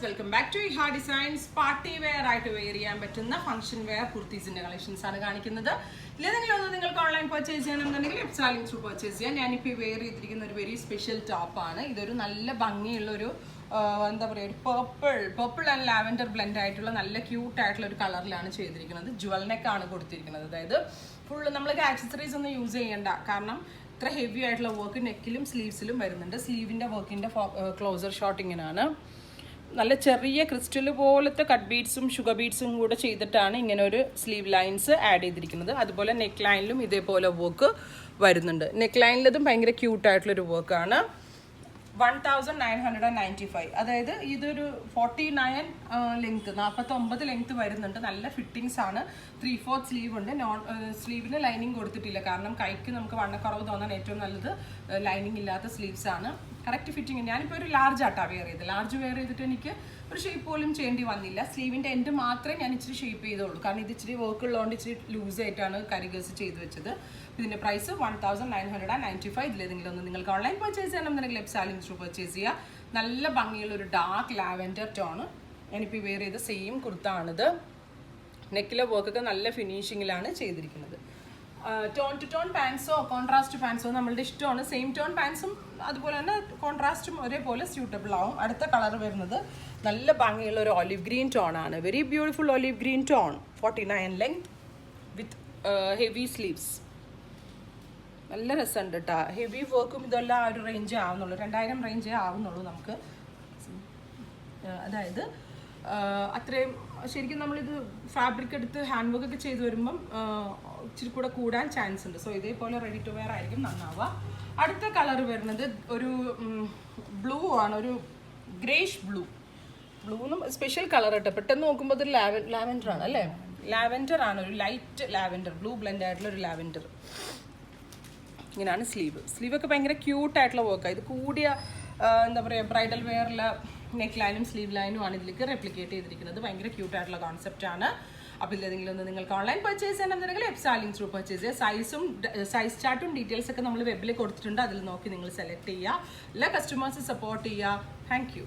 Welcome back to Iha designs. Party wear ആയിട്ട് wear ചെയ്യാൻ പറ്റുന്ന ഫംഗ്ഷൻ വെയർ കുർത്തീസിന്റെ കളക്ഷൻസ് ആണ് കാണിക്കുന്നത്. ഇല്ലെങ്കിലും ഒന്ന് നിങ്ങൾക്ക് ഓൺലൈൻ പർച്ചേസ് ചെയ്യണമെന്നുണ്ടെങ്കിൽ വെബ്സൈറ്റിൽ ത്രൂ പർച്ചേസ് ചെയ്യാം. ഞാനിപ്പോൾ വെയർ ചെയ്തിരിക്കുന്ന ഒരു വെരി സ്പെഷ്യൽ ടോപ്പാണ്. ഇതൊരു നല്ല ഭംഗിയുള്ളൊരു എന്താ പറയുക, ഒരു പർപ്പിൾ ആൻഡ് ലാവൻഡർ ബ്ലെൻഡ് ആയിട്ടുള്ള നല്ല ക്യൂട്ട് ആയിട്ടുള്ള ഒരു കളറിലാണ് ചെയ്തിരിക്കുന്നത്. ജുവൽ നെക്കാണ് കൊടുത്തിരിക്കുന്നത്. അതായത് ഫുള്ള് നമ്മൾക്ക് ആക്സസറീസ് ഒന്നും യൂസ് ചെയ്യേണ്ട, കാരണം ഇത്ര ഹെവി ആയിട്ടുള്ള വർക്ക് നെക്കിലും സ്ലീവ്സിലും വരുന്നുണ്ട്. സ്ലീവിൻ്റെ വർക്കിൻ്റെ ക്ലോസർ ഷോട്ട് ഇങ്ങനെയാണ്. നല്ല ചെറിയ ക്രിസ്റ്റൽ പോലത്തെ കട്ട് ബീഡ്സും ഷുഗർ ബീഡ്സും കൂടെ ചെയ്തിട്ടാണ് ഇങ്ങനെ ഒരു സ്ലീവ് ലൈൻസ് ആഡ് ചെയ്തിരിക്കുന്നത്. അതുപോലെ നെക്ക് ലൈനിലും ഇതേപോലെ വർക്ക് വരുന്നുണ്ട്. നെക്ക് ലൈനിലതും ഭയങ്കര ക്യൂട്ടായിട്ടുള്ളൊരു വർക്കാണ്. 1995. അതായത് ഇതൊരു 49 ലെങ്ത്, 49 ലെങ്ത് വരുന്നുണ്ട്. നല്ല ഫിറ്റിങ്സ് ആണ്. 3/4 സ്ലീവ് ഉണ്ട്. സ്ലീവിന് ലൈനിങ് കൊടുത്തിട്ടില്ല, കാരണം കൈക്ക് നമുക്ക് വണ്ണക്കുറവ് തോന്നാൻ ഏറ്റവും നല്ലത് ലൈനിങ് ഇല്ലാത്ത സ്ലീവ്സ് ആണ്. Correct fitting. ഞാനിപ്പോൾ ഒരു ലാർജ് ആട്ടാണ് വെയർ ചെയ്തത്. ലാർജ് വെയർ ചെയ്തിട്ട് എനിക്ക് ഒരു ഷേപ്പ് പോലും ചെയ്യേണ്ടി വന്നില്ല. സ്ലീവിൻ്റെ എൻഡ് മാത്രമേ ഞാൻ ഇച്ചിരി ഷേപ്പ് ചെയ്തുള്ളൂ, കാരണം ഇത് ഇച്ചിരി വർക്ക് ഉള്ളതുകൊണ്ട് ഇച്ചിരി ലൂസായിട്ടാണ് കരിഗേഴ്സ് ചെയ്ത് വെച്ചത്. ഇതിൻ്റെ പ്രൈസ് 1995. ഇതിലേതെങ്കിലും ഒന്ന് നിങ്ങൾക്ക് ഓൺലൈൻ പർച്ചേസ് ചെയ്യണമെന്നുണ്ടെങ്കിൽ വെബ്സൈറ്റിൽ ത്രൂ പർച്ചേസ് ചെയ്യുക. നല്ല ഭംഗിയുള്ള ഒരു ഡാർക്ക് ലാവൻഡർ ടോണ്. ഞാനിപ്പോൾ വെയർ ചെയ്ത സെയിം കുർത്താണിത്. നെക്കിലെ വർക്കൊക്കെ നല്ല ഫിനിഷിങ്ങിലാണ് ചെയ്തിരിക്കുന്നത്. ടോൺ ടു ടോൺ പാൻസോ കോൺട്രാസ്റ്റ് പാൻസോ നമ്മളുടെ ഇഷ്ടമാണ്. സെയിം ടോൺ പാൻസും അതുപോലെ തന്നെ കോൺട്രാസ്റ്റും ഒരേപോലെ സ്യൂട്ടബിൾ ആവും. അടുത്ത കളർ വരുന്നത് നല്ല ഭംഗിയുള്ള ഒരു ഒലിവ് ഗ്രീൻ ടോൺ ആണ്. Very beautiful olive green tone. 49 length വിത്ത് ഹെവി സ്ലീവ്സ്. നല്ല രസമുണ്ട് കേട്ടോ. ഹെവി വർക്കും ഇതെല്ലാം ആ ഒരു റേഞ്ചേ ആവുന്നുള്ളൂ. 2000 റേഞ്ചേ ആവുന്നുള്ളൂ നമുക്ക്. അതായത് അത്രയും ശരിക്കും നമ്മളിത് ഫാബ്രിക് എടുത്ത് ഹാൻഡ് വർക്ക് ഒക്കെ ചെയ്ത് വരുമ്പം ഇച്ചിരി കൂടെ കൂടാൻ ചാൻസ് ഉണ്ട്. സോ ഇതേപോലെ റെഡി ടു വെയർ ആയിരിക്കും നന്നാവുക. അടുത്ത കളർ വരുന്നത് ഒരു ബ്ലൂ ആണ്, ഒരു ഗ്രേഷ് ബ്ലൂ. ബ്ലൂന്നും സ്പെഷ്യൽ കളർ ഇട്ട് പെട്ടെന്ന് നോക്കുമ്പോൾ അത് ലാവൻഡർ ആണ് അല്ലേ? ലാവൻഡർ ആണ്, ഒരു ലൈറ്റ് ലാവൻഡർ, ബ്ലൂ ബ്ലെൻഡ് ആയിട്ടുള്ള ഒരു ലാവൻഡർ. ഇങ്ങനെയാണ് സ്ലീവൊക്കെ ഭയങ്കര ക്യൂട്ടായിട്ടുള്ള വർക്കാണ്. ഇത് കൂടിയ എന്താ പറയുക, ബ്രൈഡൽ വെയറിലെ നെക്ക് ലൈനും സ്ലീവ് ലൈനും ആണ് ഇതിലേക്ക് റെപ്ലിക്കേറ്റ് ചെയ്തിരിക്കുന്നത്. ഭയങ്കര ക്യൂട്ടായിട്ടുള്ള കോൺസെപ്റ്റാണ്. അപ്പോൾ ഇതിലെന്തെങ്കിലും ഒന്ന് നിങ്ങൾക്ക് ഓൺലൈൻ പർച്ചേസ് ചെയ്യണമെന്നുണ്ടെങ്കിൽ വെബ്സൈറ്റിൽ ത്രൂ പർച്ചേസ് ചെയ്യുക. സൈസ് ചാർട്ടും ഡീറ്റെയിൽസ് ഒക്കെ നമ്മൾ വെബിൽ കൊടുത്തിട്ടുണ്ട്. അതിൽ നോക്കി നിങ്ങൾ സെലക്ട് ചെയ്യുക. എല്ലാ കസ്റ്റമേഴ്സും സപ്പോർട്ട് ചെയ്യുക. Thank you.